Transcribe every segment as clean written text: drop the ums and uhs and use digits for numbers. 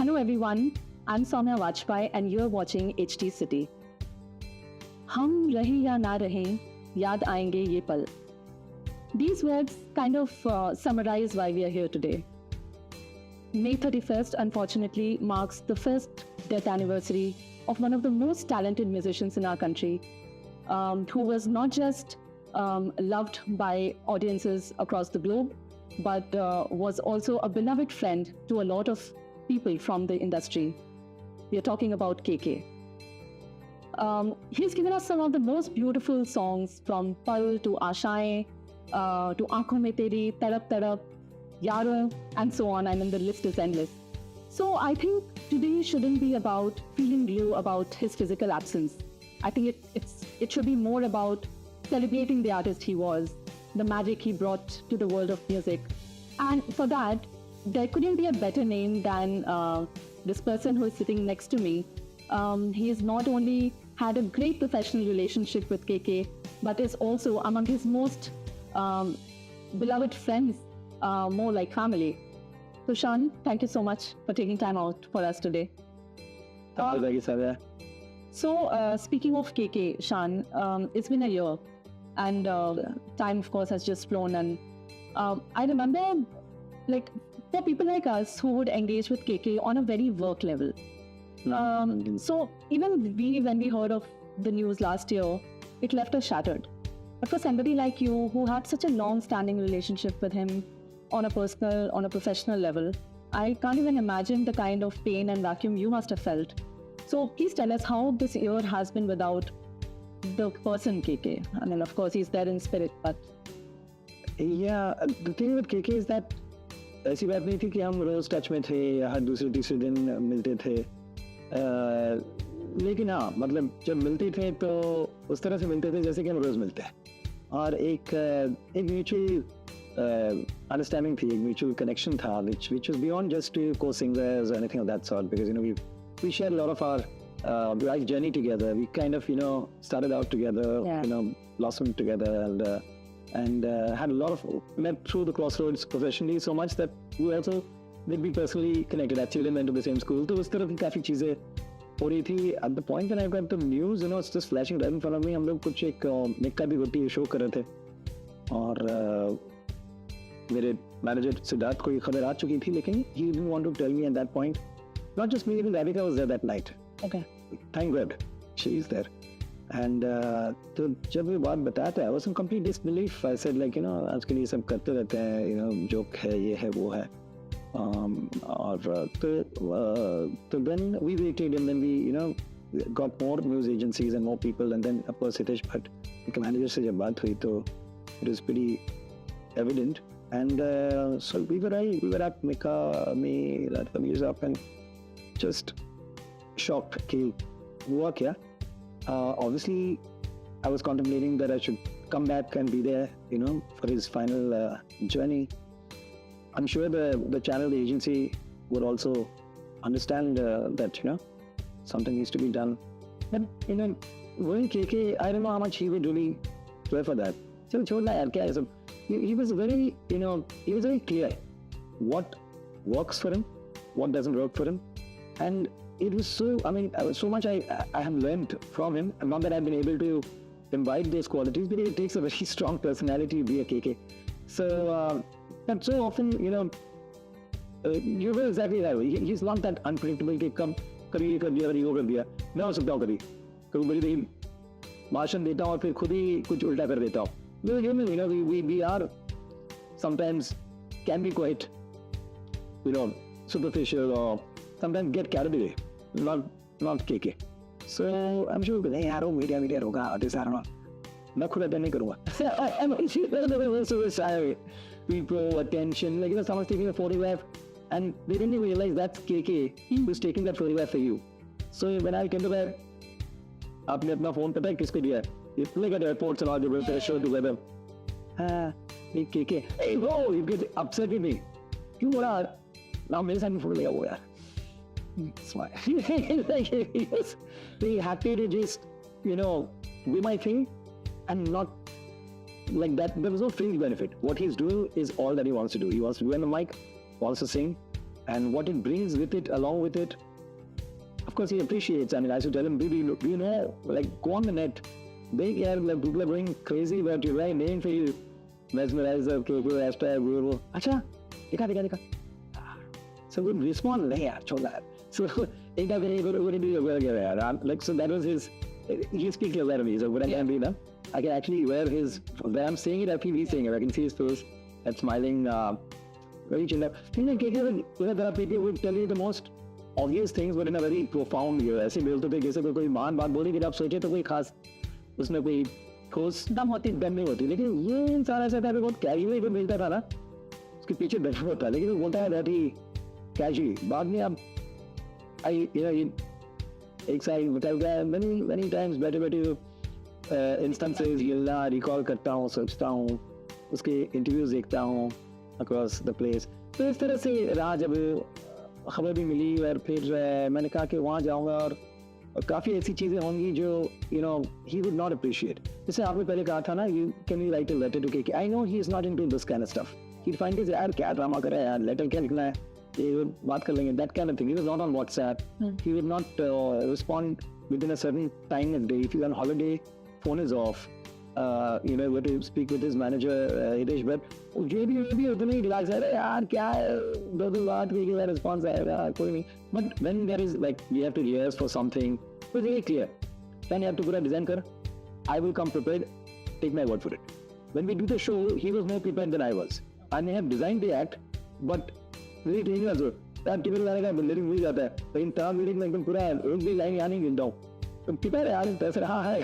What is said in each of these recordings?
Hello everyone, I'm Soumya Vajpayee and you're watching HT City. हम रहे या ना रहें, याद आएंगे ये पल. These words kind of summarize why we are here today. May 31st, unfortunately, marks the first death anniversary of one of the most talented musicians in our country, who was not just loved by audiences across the globe, but was also a beloved friend to a lot of people from the industry. We are talking about KK. He's given us some of the most beautiful songs, from Pal to Ashaएं to Aankhon Mein Teri, Tarap Tarap, Yaaro, and so on. I mean, the list is endless. So I think today shouldn't be about feeling blue about his physical absence. I think it should be more about celebrating the artist he was, the magic he brought to the world of music. And for that, there couldn't be a better name than this person who is sitting next to me. He has not only had a great professional relationship with KK, but is also among his most beloved friends, more like family. So Shan, thank you so much for taking time out for us today. Thank you, Soumya. So speaking of KK, Shan, it's been a year and time of course has just flown, and I remember, like, for people like us who would engage with KK on a very work level. So even when we heard of the news last year, it left us shattered. But for somebody like you who had such a long-standing relationship with him on a personal, on a professional level, I can't even imagine the kind of pain and vacuum you must have felt. So please tell us how this year has been without the person KK. I mean, of course, he's there in spirit, but... Yeah, the thing with KK is that ऐसी बात नहीं थी कि हम रोज touch में थे या हर दूसरे तीसरे दिन मिलते थे, लेकिन हाँ, मतलब जब मिलते थे तो उस तरह से मिलते थे जैसे कि हम रोज मिलते हैं, और एक म्यूचुअल अंडरस्टैंडिंग थी, एक म्यूचुअल कनेक्शन था, which was beyond just co singers or anything of that sort, because we shared a lot of our life journey together. We kind of started out together, yeah. Blossomed together, and had a lot of met through the crossroads professionally so much that we also did be personally connected. Actually, went to the same school. So उस तरह की काफी चीजें हो रही थी. At the point when I got the news, it's just flashing right in front of me. हम लोग कुछ एक निक्का भी होती शो कर रहे थे, और मेरे मैनेजर सिद्धार्थ को ये खबर आ चुकी थी, लेकिन he didn't want to tell me at that point. Not just me, even Radhika was there that night. Okay. Thank God, she is there. And तो जब ये बात बताया था, I was in complete disbelief. I said, like, आजकल ये सब करते रहते हैं, जोक है, ये है, वो है, और तो then we waited, and then we got more news agencies and more people, and then of course Hitesh Bhatt, the manager, से जब बात हुई तो it was pretty evident, and so we were at Mika, me, Radhika Mirza, and just shocked कि हुआ क्या. Obviously, I was contemplating that I should come back and be there, for his final journey. I'm sure the channel, the agency would also understand that, something needs to be done. But, going KK, I don't know how much he would really care for that. So, he was very, he was very clear what works for him, what doesn't work for him. And it was so, so much I have learned from him. Not that I've been able to imbibe those qualities, but it takes a very strong personality to be a KK. So, but so often, you were exactly that way. He's not that unpredictable कि कम कभी ये कर दिया, कभी वो कर दिया. मैं हो सकता हूँ कभी बड़ी देर भाषण देता हूँ और फिर खुद ही कुछ उल्टा कर देता हूँ. We are sometimes can be quite, superficial, or sometimes get carried away. Not KK. So I'm sure नहीं यार वो media होगा, artist, I don't know. मैं खुद अटेंड नहीं करूँगा. People attention, like someone's taking a photograph, and they didn't even realize that's KK who's taking that photograph for you. So when I came to that, आपने अपना phone पता है किसको दिया? You look at the reports and all, you will show together. ये KK. Hey bro, you get upset with me. क्यों बोला? Now मेरे साथ में photo लिया वो यार. Smile. He was very happy to just, do my thing and not like that. There was no fringe benefit. What he's doing is all that he wants to do. He wants to be on the mic, wants to sing, and what it brings with it, along with it. Of course, he appreciates. I mean, I should tell him, baby, look, you know, like go on the net. Big yeah, like people are going crazy about you, right? Name for you, mesmerizer, Koko, hashtag, Google. Acha, dikha. So would respond, nahi yaar, chhod yaar. So ek time like so that was his. He speaks like that of me. So when I can be now, I can actually wear his. When I'm saying it, I feel he's saying it. I can see his face and smiling. Very chill. Things like KK, people would tell you the most obvious things, but in a very profound way. ऐसे बोलते थे जैसे कोई महान बात बोली फिर आप सोचे तो कोई खास उसमें कोई ठोस दम नहीं होती, लेकिन ये इंसान ऐसा था बहुत कैजुअली पे मिलता था ना, उसके पीछे दर्द होता है, लेकिन वो बोलता है दैट ही कैजुअली बाद में अब एक साइड बताया गया many times better instances मिलना रिकॉल करता हूँ, सोचता हूँ, उसके इंटरव्यूज देखता हूँ अक्रॉस द प्लेस. तो इस तरह से रहा. जब खबर भी मिली और फिर मैंने कहा कि वहाँ जाऊँगा और काफ़ी ऐसी चीज़ें होंगी जो you know he would not appreciate. जैसे आपने पहले कहा था ना, you can you write a letter to KK. I know he is not into this kind of stuff. He find is यार क्या ड्रामा कर रहा है यार, लेटर क्या लिखना है, ये बात कर लेंगे, that kind of thing. He was not on WhatsApp. He would not respond within a certain time of day. If you are on holiday, phone is off. You know, where to speak with his manager, Hitesh, but ये भी उतना ही relax है यार, क्या दो बात की क्या रिस्पॉन्स आएगा, कोई नहीं. But when there is like we have to rehearse for something, it's really clear. Then you have to put a design कर. I will come prepared. Take my word for it. When we do the show, he was more prepared than I was. I may have designed the act, but really taking as well. यार typical गाने का lyric भूल जाता है, लेकिन तमाम lyric में एकदम पूरा एक भी लाइन याद नहीं गिनता हूँ. Prepare यार पैसे हाँ है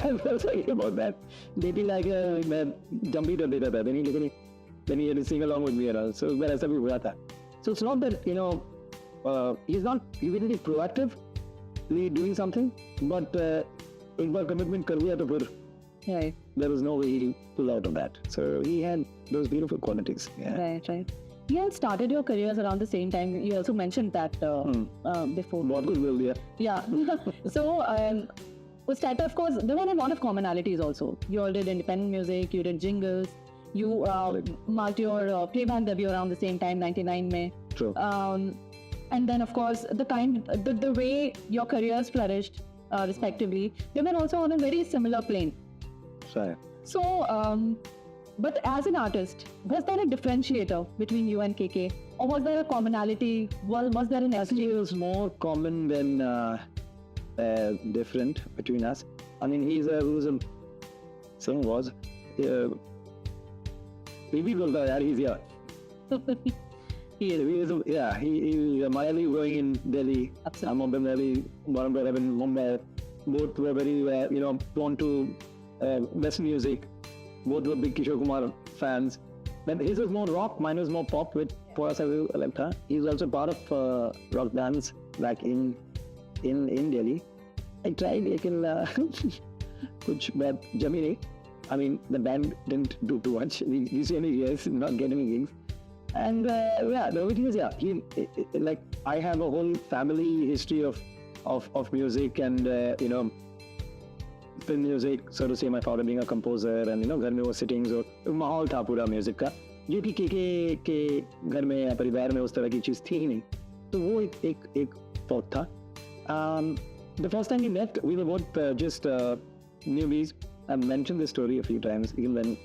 about that. Dating like मैं जंप भी कर देता था, then he had to sing along with me and all. So मैं ऐसा भी हुआ था. So it's not that he's not really proactively doing something, but एक बार commitment कर दिया तो फिर there was no way he pull out of that. So he had those beautiful qualities. Yeah. Right. You had started your careers around the same time. You also mentioned that before. बहुत कुछ बोल दिया. Yeah. So उस type of course there were a lot of commonalities also. You all did independent music, you did jingles, you marked your playback debut around the same time, 99 में. True. And then of course the way your careers flourished respectively, they were also on a very similar plane. Right. So but as an artist, was there a differentiator between you and KK, or was there a commonality? Was there an Actually, it was more common than different between us. I mean, he was maybe yaar, he's here. He is Malayali growing in Delhi. Absolutely. I'm from Delhi, Bombay, Mumbai. Both were very prone to Western music. Both were big Kishore Kumar fans. But his was more rock, mine was more pop with Pora Savu. He was also part of rock bands back in Delhi. I tried, लेकिन कुछ bad जमी नहीं. I mean, the band didn't do too much. We see any years not get any gigs. And the only thing is, like I have a whole family history of music and film music, so to say. My father being a composer, and घर में वो sittings और माहौल था पूरा music का, जो कि के घर में या परिवार में उस तरह की चीज थी ही नहीं. तो वो एक thought था. The first time we met, we were both just newbies. I've mentioned this story a few times, even when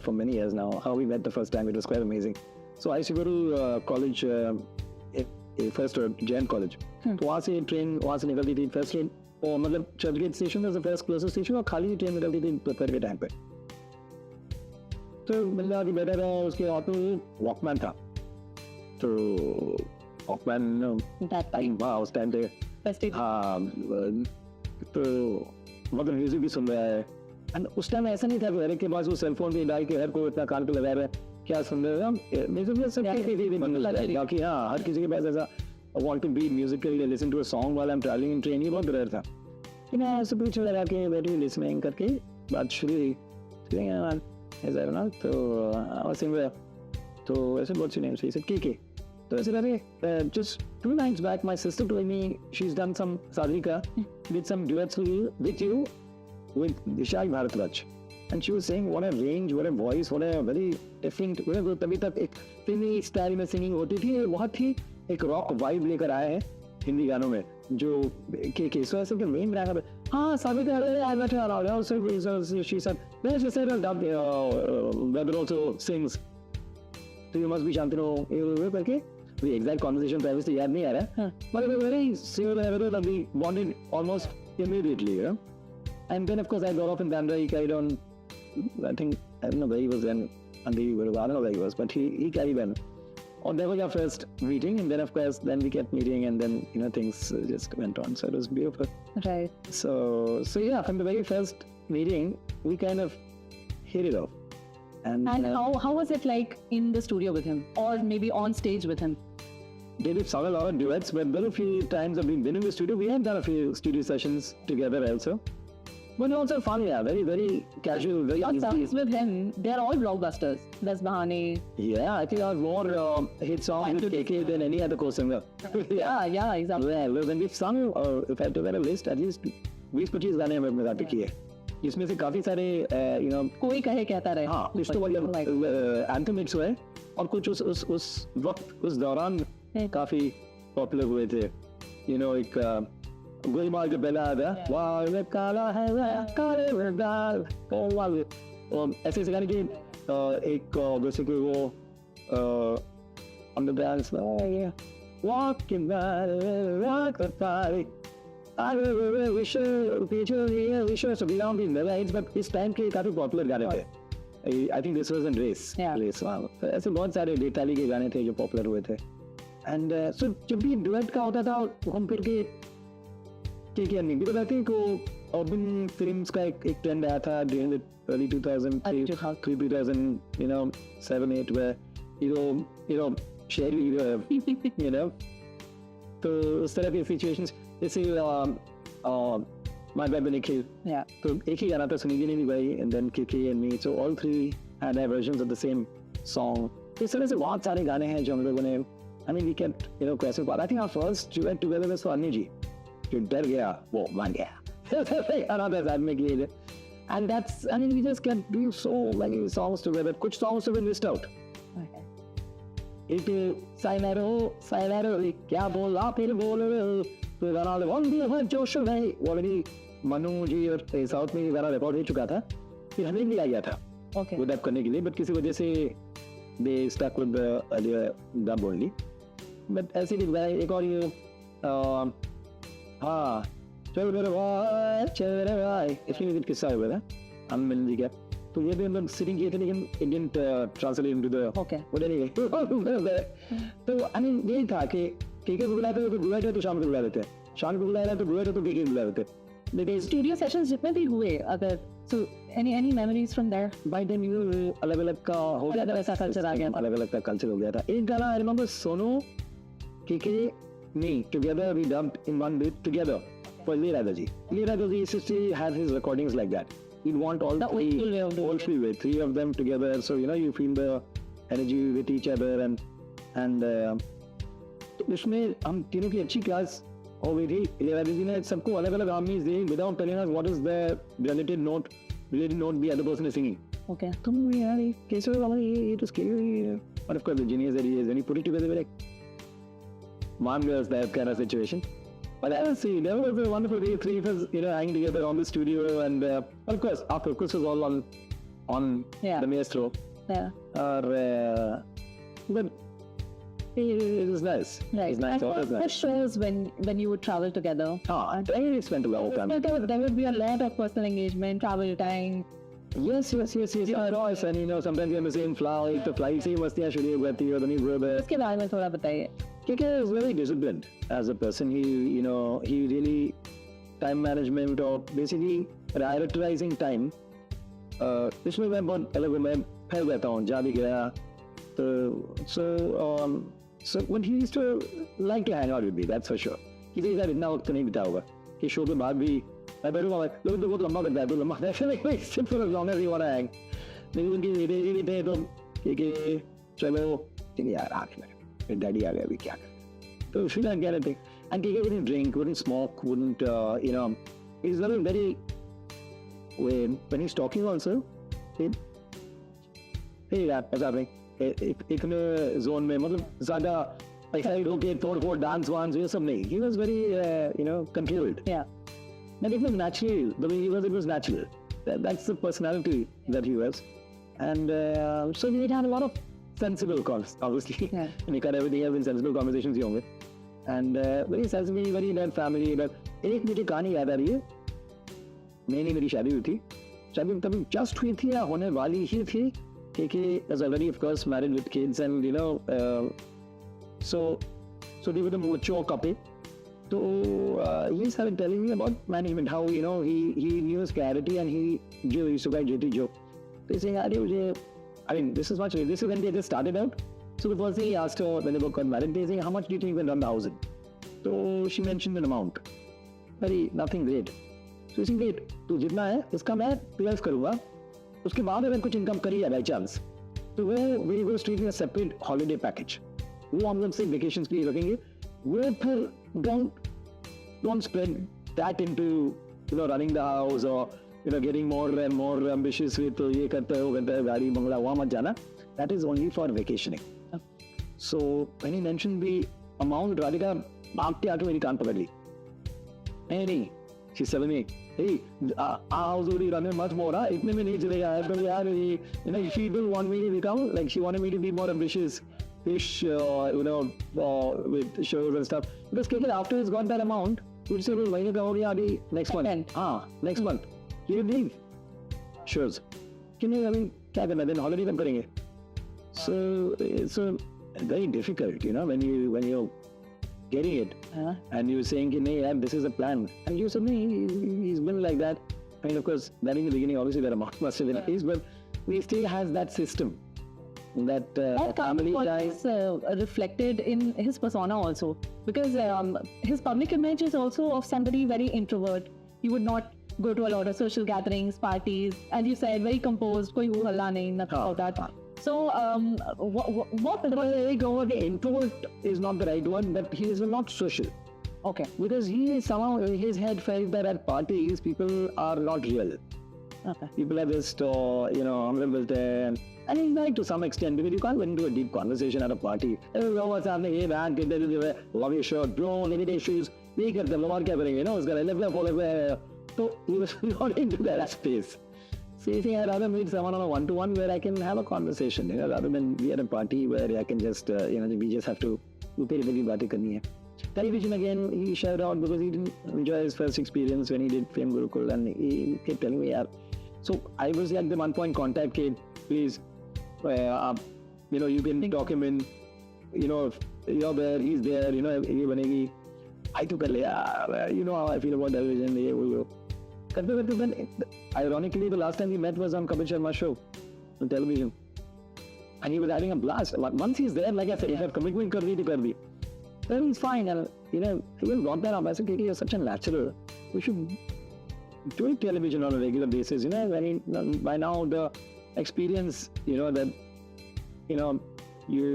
for many years now, how we met the first time. It was quite amazing. So I used to go to college, first Jain college. तो वहाँ से train वहाँ से निकलती थी first train, और मतलब Churchgate station was the first closest station, और खाली ट्रेन निकलती थी दोपहर के टाइम पे. तो मतलब आगे बैठा था, उसके हाथ में वॉकमैन था. तो वॉकमैन उस टाइम पे हाँ, तो मतलब म्यूजिक भी सुन रहा है. एंड उस टाइम ऐसा नहीं था कि हर एक के पास वो सेलफोन भी डाल के हर कोई इतना कान पे लगा रहा है, क्या सुन रहे हैं. म्यूजिक बाकी हाँ, हर किसी के पास ऐसा want to be musical, listen to a song while I'm traveling in train, ये बहुत रेयर था. कि मैं ऐसे पीछे लगा के बैठी listening करके बात शुरू हुई ऐसा ना. तो I was saying तो ऐसे बहुत सी names he said KK. तो ऐसे अरे just 2 nights back my sister told me she's done some Sadhika did some duets with you with Vishal Bharadwaj, and she was saying what a range, what a voice, what a very different. तभी तक एक फिल्मी style में singing होती थी, बहुत ही एक rock vibe लेकर आए हैं हिंदी गानों में जो के सो ऐसे मेन ब्रांड है। हाँ साबित है I met her also she said there's a certain dub brother also sings so you must be Shantanu ये करके the exact conversation premise तो याद नहीं आ रहा but we were very similar that we bonded almost immediately, you know. And then of course I got off in Bandra. He carried on. I think I don't know where he was then. I don't know where he was, but he carried on. And that was our first meeting, and then of course then we kept meeting, and then you know things just went on. So it was beautiful. Right. So yeah, from the very first meeting, we kind of hit it off. And how was it like in the studio with him, or maybe on stage with him? They did sung a lot of duets, but there were a few times that we've been in the studio. We have done a few studio sessions together also. But also fun, yeah, very, very casual, very Your easy. songs with him, they're all blockbusters. Das Bahane. Yeah, I think I have more hit songs with KK than any other co-singer. Yeah, exactly. Well, when we've sung, if I have to get a list, at least 20-25 गाने हमें अपने साथ किए। इसमें से काफी सारे, you know, कोई कहे कहता रहे। हाँ, कुछ तो वाले anthems हुए और कुछ उस वक्त उस दौरान काफी पॉपुलर हुए थे। You know, एक गुलमाल के पहला आता वाले काला है काले रंगाल कौन वाले ऐसे ऐसे गाने की एक जैसे कि वो on the dance walking by the rock the party I will wish you so beyond in the lights but इस टाइम के काफी पॉपुलर गाने थे। I think this was in race wow ऐसे बहुत सारे डेटाली के गाने थे जो पॉपुलर हुए थे। And so जब भी डुएट का होता था हम फिर के नहीं because I think urban films का एक trend आया था during the early 2000 you know 7-8 where you know share you know तो उस तरह की situations जैसे My Bad Nikhil तो एक ही गाना था सुनिधि ने भी भाई and then KK and me so all three had their versions of the same song तो इस तरह से बहुत सारे गाने हैं जो हम लोगों ने I mean we kept you know question but I think our first duet together was for Annie ji जो डर गया वो मान गया another that make it and that's I mean we just kept doing so many songs together कुछ songs have been missed out एक साइलेरो क्या बोला फिर बोल तो गाना वन भी है जोश में वो मेरी मनु जी और साउथ में गाना रिकॉर्ड हो चुका था फिर हमें नहीं आ गया था वो डब करने के लिए बट किसी वजह से they stuck with the earlier dub only but ऐसे भी एक और ये हाँ चल मेरे भाई इसमें भी किस्सा हुआ था हम मिलने गया तो ये भी हम लोग सिटिंग किए थे लेकिन इंडियन ट्रांसलेट इनटू द वो नहीं गए तो आई मीन यही था कि केके को बुलाते तो बुलाए थे तो शाम को बुला देते शाम को बुलाया तो बुलाए थे तो केके बुला देते लेकिन स्टूडियो सेशंस जितने भी हुए अगर so any memories from there by then you अलग अलग का हो गया था वैसा कल्चर आ गया अलग अलग का कल्चर हो गया था एक गाना I remember Sonu KK me together we dubbed in one bit together for Lee Radhaji. Lee Radhaji used to have his recordings like that. He'd want all three of them together so you know you feel the energy with each other and इसमें हम तीनों की अच्छी class हो गई थी। Lee Radhaji ने सबको अलग अलग harmonies the without telling us what is the related note the other person is singing. Okay. तुम यार कैसे वाला ये तो scary but of course the genius that he is and he put it together like one girl's that kind of situation. But I don't see, that was a wonderful day, three of us, you know, hanging together on the studio and of course, our focus was all on the maestro. Yeah. But it was nice. Right. It was nice. And what shows when you would travel together? I really spent a lot of time. There would be a lot of personal engagement, travel time. Yes. Royce, and you know, sometimes you're in the same flight, the flight same was there, should you get the other brother. उसके बारे में थोड़ा बताइए. KK is very disciplined as a person. He really time management or basically prioritizing time. इसमें मैं बहुत अलग मैं फैल रहता हूँ जहाँ भी गया तो so when he used to like to hang out with me, that's for sure. किसी के साथ इतना वक्त नहीं बिता होगा कि शो के बाद भी मैं बैठूंगा लोग तो बहुत लंबा करता है तो लंबा नहीं sit for as long as you want to hang. लेकिन उनकी ये थे तो KK चलो यार आ गया फिर डैडी आ गया अभी क्या करें तो she didn't get anything and KK wouldn't drink wouldn't smoke wouldn't you know he's very when he's talking also hey यार ऐसा नहीं इतने जोन में मतलब ज्यादा Like okay, throw dance once or something. He was very controlled. Yeah. And it was natural. The way he was, it was natural. That's the personality that he was. And so we had a lot of sensible calls, obviously. Yeah. We cut everything else in sensible conversations ही होंगे. And very sensible, very nice family. But एक मुझे कहानी याद आ रही है. नहीं मेरी शादी हुई थी. शादी तभी just हुई थी या होने वाली ही थी. KK was already of course married with kids and so they were the mature couple. So he started telling me about management, how he knew his clarity and he used to write JT joke. So he's saying, I mean, this is when they just started out. So the first thing he asked her when they got married, they saying, how much do you think you can run the house in? So she mentioned an amount. Nothing great. So he's saying, great, तू जितना है इसका मैं 12 करूँगा. उसके बाद अगर कुछ इनकम करी है बाई चांस तो we go straight in a separate holiday package. वो हम लोग से vacations के लिए रखेंगे. वो फिर don't spread that into running the house or getting more and more ambitious with ये करता है वो करता है गाड़ी बंगला वहाँ मत जाना. That is only for vacationing. So when he mentioned the amount, Radhika भागते आके मेरी कान पकड़ ली. नहीं she's telling me, hey, our house already running much more. इतने में नहीं चलेगा. तो यार she didn't want me to become like she wanted me to be more ambitious. Fish, with shows and stuff. Because KK after he's got that amount, he said, "Well, why next month? Next month. He will leave. Shows. I mean, क्या करना? Then holiday कब करेंगे? So it's very difficult, when you're getting it and you're saying, "Nee, this is a plan," and you said, "Nee, he's been like that." I mean, of course, that in the beginning, obviously, that amount must have been increased, but he still has that system. That family is reflected in his persona also, because his public image is also of somebody very introvert. He would not go to a lot of social gatherings, parties, as you said, very composed, koi ho halla nahi, nothing about that. So what the introvert is not the right word, but he is not social. Okay. Because he somehow his head felt that at parties people are not real. Okay. People are just humble and he's like to some extent, because you can't go into a deep conversation at a party. What's happening? Hey man, love your shirt, bro, limited shoes. We get them, what kya karenge? So he was not into that space. So you think I'd rather meet someone on a one-to-one where I can have a conversation, rather than be at a party where I can just, we just have to television again, he shouted out because he didn't enjoy his first experience when he did Fame Gurukul, and he kept telling me, yeah. So I was at the one point, contact kid, please, you can talk him in, if you're there, he's there, I took how I feel about television. Then, ironically, the last time we met was on Kapil Sharma's show on television. And he was having a blast. Once he's there, like I said, if I have commitment, kardi. Then he's fine. And, he will brought that up. I said, KK, you're such a natural. We should do television on a regular basis. By now, the experience, that, you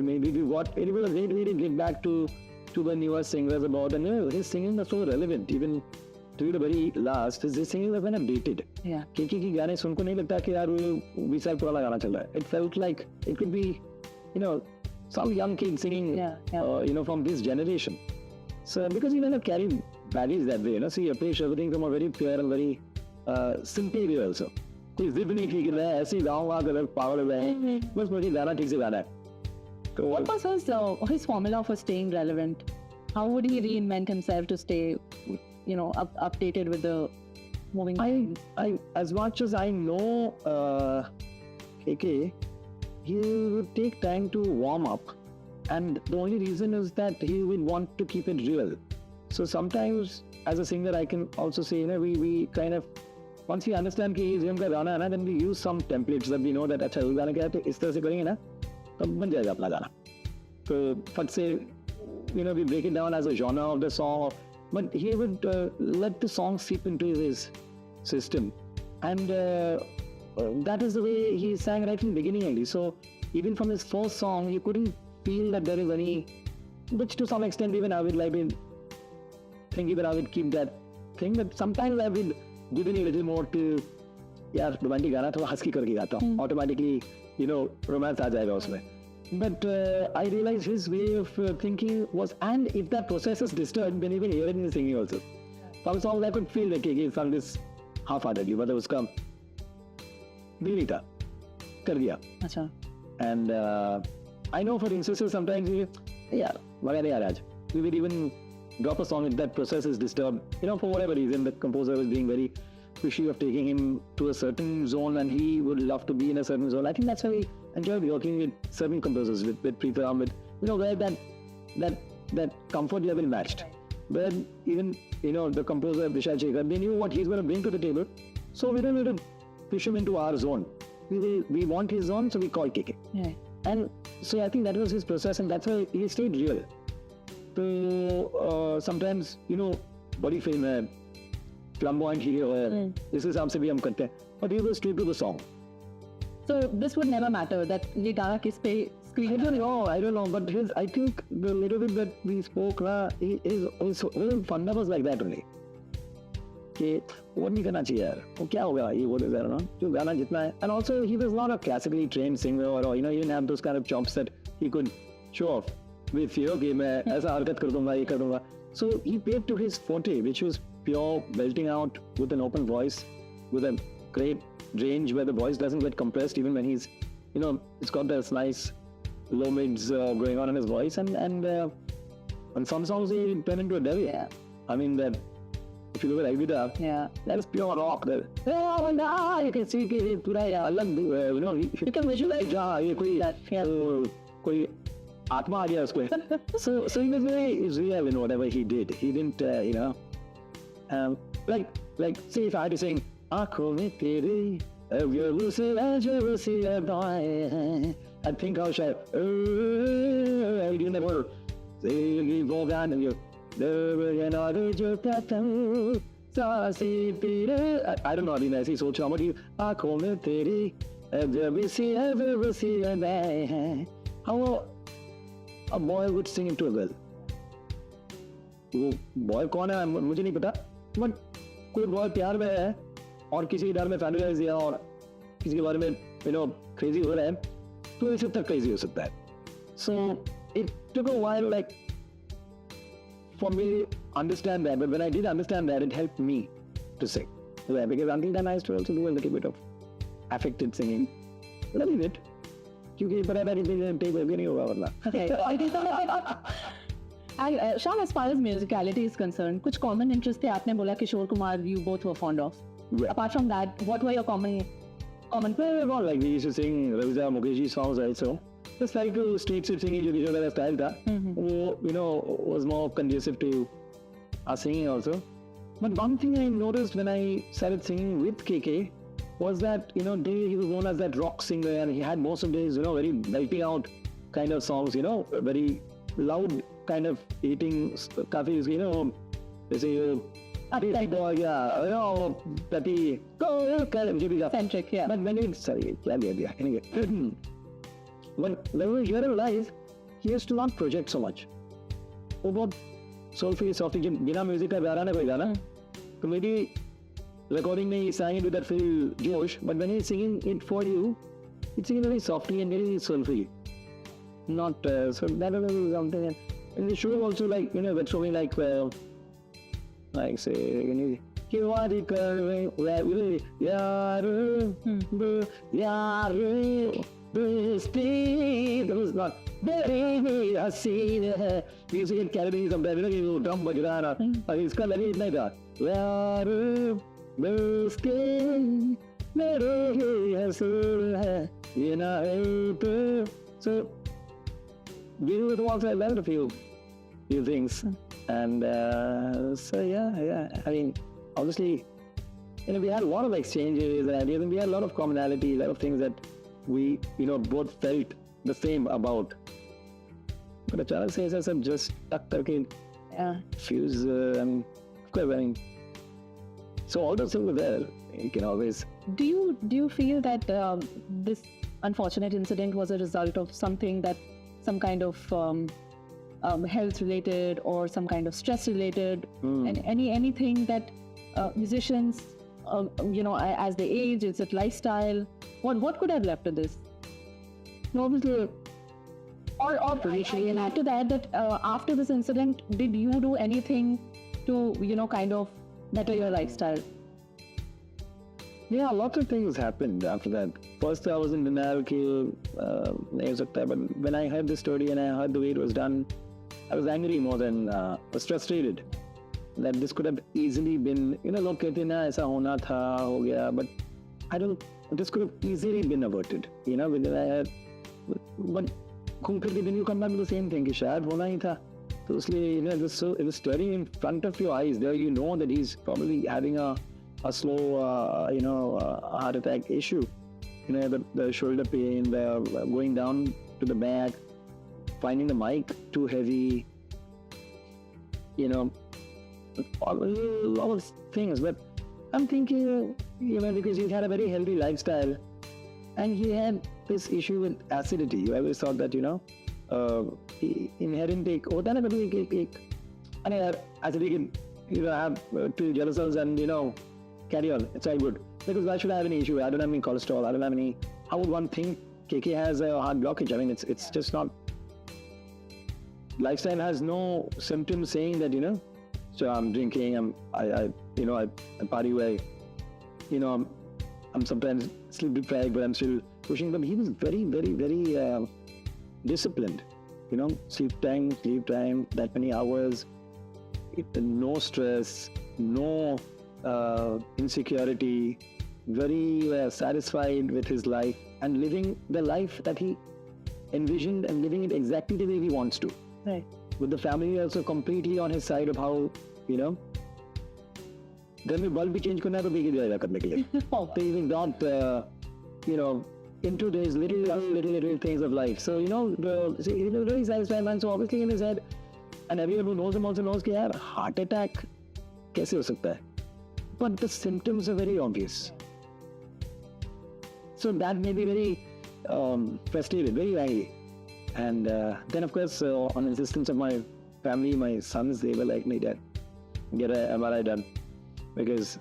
maybe do what, it will really get back to the newer singers about, and his singing was so relevant, even to the very last, his singing was kind of dated. Yeah. KK की गाने सुनको नहीं लगता कि यार वो 20 साल पुराना गाना चल रहा है. It felt like it could be, some young kid singing, from this generation. So because he kind of carried baggage that way, so he approached everything from a very pure and very simple way also. कोई जिद नहीं ठीक है, ऐसे ही गाऊंगा अगर पागल हो गए, बस मुझे गाना ठीक से गाना है. What was his formula for staying relevant? How would he reinvent himself to stay, updated with the moving times? I as much as I know, KK, he would take time to warm up, and the only reason is that he would want to keep it real. So sometimes, as a singer, I can also say, we kind of, once we understand कि इस game का गाना है ना, then we use some templates that we know that अच्छा गाना क्या है तो इस तरह से करेंगे ना, तब बन जाएगा अपना गाना. तो फट से, we break it down as a genre of the song, but he would let the song seep into his system, and that is the way he sang right from the beginning only. So even from his first song, you couldn't feel that there is any, which to some extent even I would like been thinking that I would keep that thing, but sometimes I would give in a little more to, यार romantic गाना थोड़ा हंस के करके गाता हूँ, automatically, romance आ जाएगा उसमें. But I realized his way of thinking was, and if that process is disturbed, then even hearing the singing also. Some songs I could feel like he sung this half-heartedly, but उसका दिल नहीं था, कर दिया. अच्छा. And I know for instances sometimes यार वगैरह यार आज we would even drop a song if that process is disturbed. You know, for whatever reason, the composer was being very pushy of taking him to a certain zone, and he would love to be in a certain zone. I think that's why we enjoy working with certain composers, with Preetham, with where that comfort level matched. But even the composer Vishal Shekhar, they knew what he's going to bring to the table, so we don't need to push him into our zone. We want his zone, so we call KK. Yeah. And so I think that was his process, and that's why he stayed real. So sometimes body film है, flamboyant hero है, इस हिसाब से भी हम करते हैं. But he was true to the song. So this would never matter that ये गाना किस पे screen. I don't know, but I think the little bit that we spoke, his funda was like that only. कि वो नहीं करना चाहिए यार, वो क्या होगा ये वो है ना, जो गाना जितना है. And also he was not a classically trained singer or he didn't have those kind of chops that he could show off with कि मैं ऐसा हरकत कर दूंगा, ये कर दूंगा. So he played to his forte, which was pure belting out with an open voice, with a great range where the voice doesn't get compressed even when he's, it's got this nice low mids going on in his voice, and on some songs he turned into a devil. Yeah. I mean that. If you look at Alvida, Yeah. that is pure rock. You can see कि पूरा अलग, you can visualize ये कोई That, yeah. कोई आत्मा आ गया उसको. So he was very real in whatever he did. He didn't like say if I had to sing आँखों में तेरे अब ये रूसी है, I think I'll say I do never say go down and you. I don't know, I mean, ऐसी सोच रहा हूँ कि आँखों में तेरी अब सी है. How a boy would sing into a girl. वो boy कौन है मुझे नहीं पता, but कोई boy प्यार में है और किसी डर में फैमिलाइज दिया और किसी के बारे में crazy हो रहा है, तो इस तक crazy हो सकता है. So it took a while like for me to understand that, but when I did understand that, it helped me to sing. Because until then I used to also do a little bit of affected singing. A little bit. क्योंकि पता नहीं table भी नहीं होगा वरना. Okay. And Shyam, as far as musicality is concerned, कुछ common interest थे. आपने बोला Kishore Kumar you both were fond of. Right. Apart from that, what were your common? Well, like we used to sing Raviza Mukherjee songs also. Just like to street singing जो किशोर का style था, वो was more conducive to our singing also. But one thing I noticed when I started singing with KK was that he was known as that rock singer, and he had most of his very melting out kind of songs, very loud kind of eating काफी जैसे Pretty boy, yeah, pretty Centric, yeah. But when anyway, when we were here live, he used to not project so much. वो बहुत soulful, softly, बिना music का प्यारा ना कोई गाना. तो maybe recording में he sang it with that full josh, but when he's singing it for you, he's singing very softly and very soulfully. Not so that was something. And the show also like that's showing like say किवारी कर यार यार speed was not very हसीन है. You see in Canada sometimes वो drum बज रहा है ना, इसका लगे इतना था यार speed मेरे हसूल है ये ना. So we were the ones that learned a few things. And so yeah, I mean, obviously, we had a lot of exchanges and ideas, and we had a lot of commonality, a lot of things that we, both felt the same about. But अचानक से ऐसा सब just stuck करके fuse, of course, I mean, so all those things were there. You can always. Do you feel that this unfortunate incident was a result of something that some kind of health related or some kind of stress related, and anything that musicians as they age, is it lifestyle, what could have led to this? Obviously or I can add to that after this incident, did you do anything to kind of better your lifestyle? Yeah, lots of things happened after that. First, I was in denial, but when I heard the story and I heard the way it was done, I was angry more than was frustrated that this could have easily been, लोग कहते हैं ना ऐसा होना था, हो गया, but I don't. This could have easily been averted, within I had. But घूम फिर के then you come back to the same thing कि शायद होना ही था. So इसलिए, it was staring in front of your eyes. There, that he's probably having a slow, heart attack issue. The shoulder pain, the going down to the back, finding the mic too heavy, all those things. But I'm thinking, because he had a very healthy lifestyle and he had this issue with acidity. You always thought that, inherent होता है ना कभी एक अरे यार acidity have 2 yellow cells and carry on. It's all good. Because why should I have any issue? I don't have any cholesterol. I don't have any. How would one think KK has a heart blockage? I mean, it's just not. Lifestyle has no symptoms saying that So I'm drinking. I party away. I'm sometimes sleep deprived, but I'm still pushing. But he was very, very, very disciplined. Sleep time, that many hours, no stress, no insecurity, very satisfied with his life and living the life that he envisioned and living it exactly the way he wants to. Right. With the family also completely on his side of how, घर में bulb भी change करना है तो बेगी जाएगा करने के लिए. So he was not, into these little things of life. So, he was a very satisfied man. So obviously in his head, and everyone who knows him also knows कि यार heart attack कैसे हो सकता है? But the symptoms are very obvious. So that made me very frustrated, very angry. And then of course, on insistence of my family, my sons, they were like, "Nee, Dad, get a MRI done." Because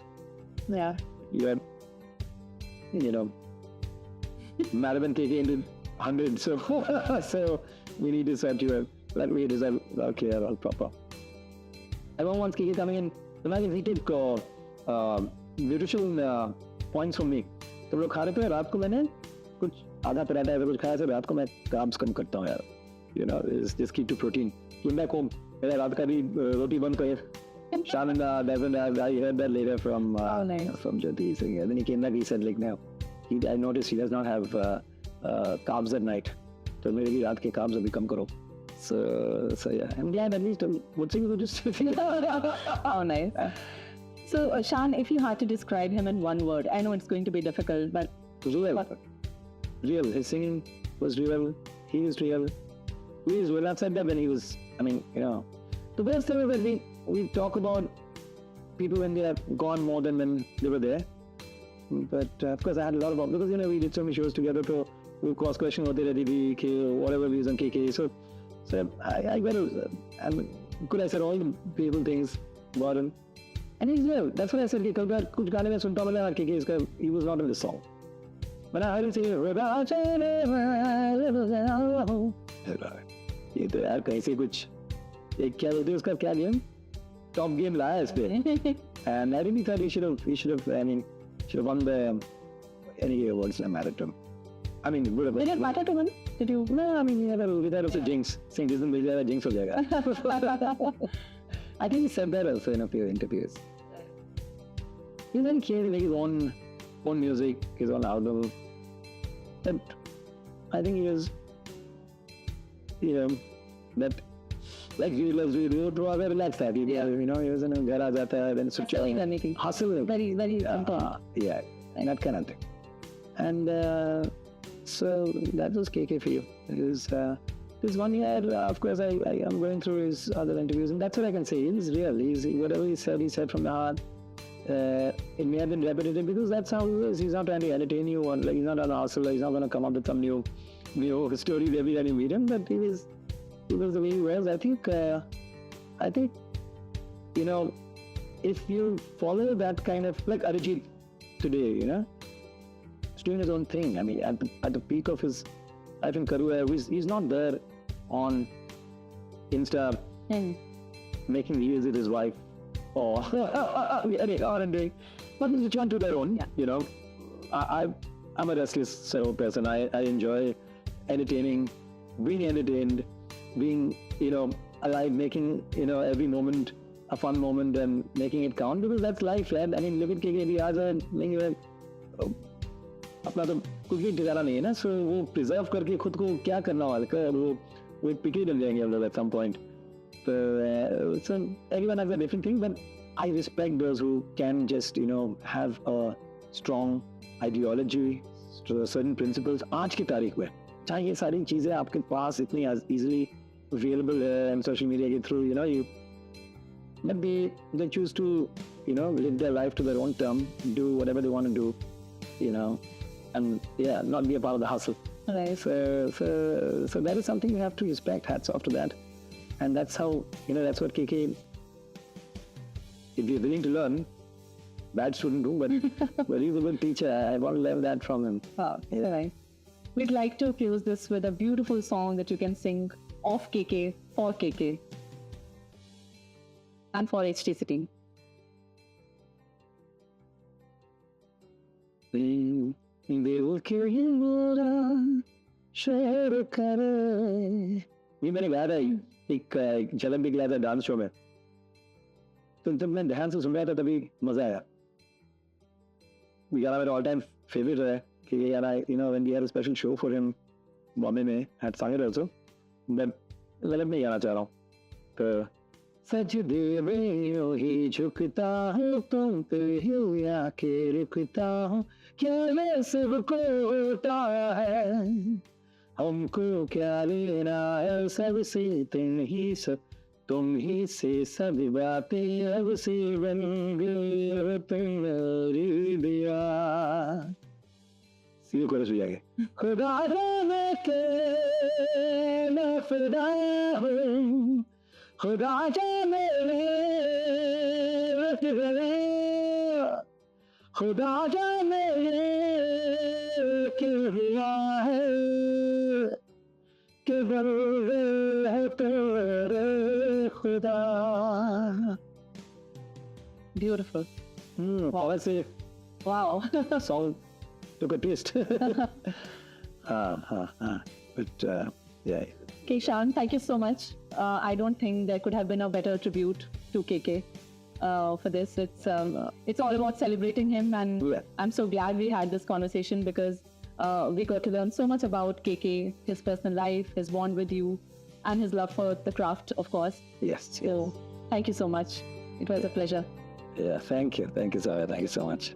you had, Madam KK into 100, so we need to set you up. That way it is okay, all proper. Everyone wants KK coming in. Imagine he took nutritional points from me. तो लोग खा रहे थे रात को मैंने कुछ आधा पराठा ऐसा कुछ खाया था रात को मैं कार्ब्स कम करता हूँ यार. Just keep to protein. Came back home. मैंने रात का भी रोटी बंद कर. Shananda, I heard that later from Jyoti. So, then he came back. He said, like, now, I noticed he does not have carbs at night. So, मेरे भी रात के carbs अभी कम करो. So yeah, and yeah, at least would say you just. Oh, nice. So, Shan, if you had to describe him in one word, I know it's going to be difficult, but Real. His singing was real. He is real. He is well. I've said that when he was. I mean, the best thing is that we talk about people when they are gone more than when they were there. But of course, I had a lot of because we did so many shows together. So we cross question होते रहती थी whatever we was on KK. So I could I said all the people things about him. And he's well. That's what I said. कल बार कुछ गाने में सुनता हूँ KK he was not in the song. But I heard him say ये तो यार कहीं से कुछ एक क्या बोलते हैं उसका क्या गेम टॉप गेम लाया इस पे. And I really thought he should have won the any awards in marathon. I mean, would have. Did it matter to him? Did you? No, I mean, he had a jinx. Saying this is jinx हो जाएगा. I think he said that also in a few interviews. He didn't care to make his own music, his own album. But I think he was, that like he loves video to a very relaxed type. He was in a garage then switch hustle. Very, very simple. Yeah, that kind of thing. And so that was KK for you. This 1 year, of course, I am going through his other interviews, and that's what I can say. He's real. Whatever he said from the heart. It may have been repetitive because that's how he is. He's not trying to entertain you, or he's not an hustler. He's not going to come up with some new stories every time you meet him. But he was the way he was. I think, if you follow that kind of like Arijit today, he's doing his own thing. I mean, at the peak of his life in Karua, he's not there on Insta making reels with his wife or doing, but each one to their own. Yeah. You know, I'm a restless sort of person. I enjoy entertaining, being entertained, being, you know, alive, making, you know, every moment a fun moment and making it count, because that's life, right? I mean, look at KK Diaz and अपना तो कुछ भी ठिकाना नहीं है ना, so वो preserve करके खुद को क्या करना वाला वो एक पिकी बन जाएंगे हम लोग at some point. So everyone has a different thing, but I respect those who can just, you know, have a strong ideology, certain principles. आज की तारीख में चाहे ये सारी चीजें आपके पास इतनी easily available है and social media के through, you know, but they choose to, you know, live their life to their own term, do whatever they want to do, you know, and yeah, not be a part of the hustle. Right. So that is something you have to respect. Hats off to that. And that's how, you know, that's what KK, if you're willing to learn, bad student too, but he's a good teacher. I want to learn that from him. Wow, yeah. Right. We'd like to close this with a beautiful song that you can sing of KK, for KK, and for HT City. दिल के मोरा शेर करे, ये मैंने गाया था एक झलक भी गया था डांस शो में, तो जब मैं ध्यान से सुन रहा था तभी मजा आया. ये गाना मेरा ऑल टाइम फेवरेट है कि ये गाना, you know, when we had a special show for him Bombay में had sung it also. मैं गलत नहीं गाना चाह रहा हूँ, तो सजदे में ही झुकता हूँ तुम पे ही आके रुकता हूँ, क्या मैं सबको उठाया है, हमको क्या लेना है सबसे, तुम ही से सब बातें अब से बन गई दिया. सीधे कोरस हो जाएगा. खुदा जाने के मैं फिदा हूँ, खुदा जाने खुदा जाने क्यों हुआ है कि बंदे है तेरे खुदा. Beautiful. Wow. Let's say Wow. song took a twist. But yeah. Keshan, thank you so much. I don't think there could have been a better tribute to KK for this. It's all about celebrating him, and Yeah. I'm so glad we had this conversation because we got to learn so much about KK, his personal life, his bond with you, and his love for the craft, of course. Yes. So, thank you so much. It was a pleasure. Yeah. Thank you. Thank you, Zara. Thank you so much.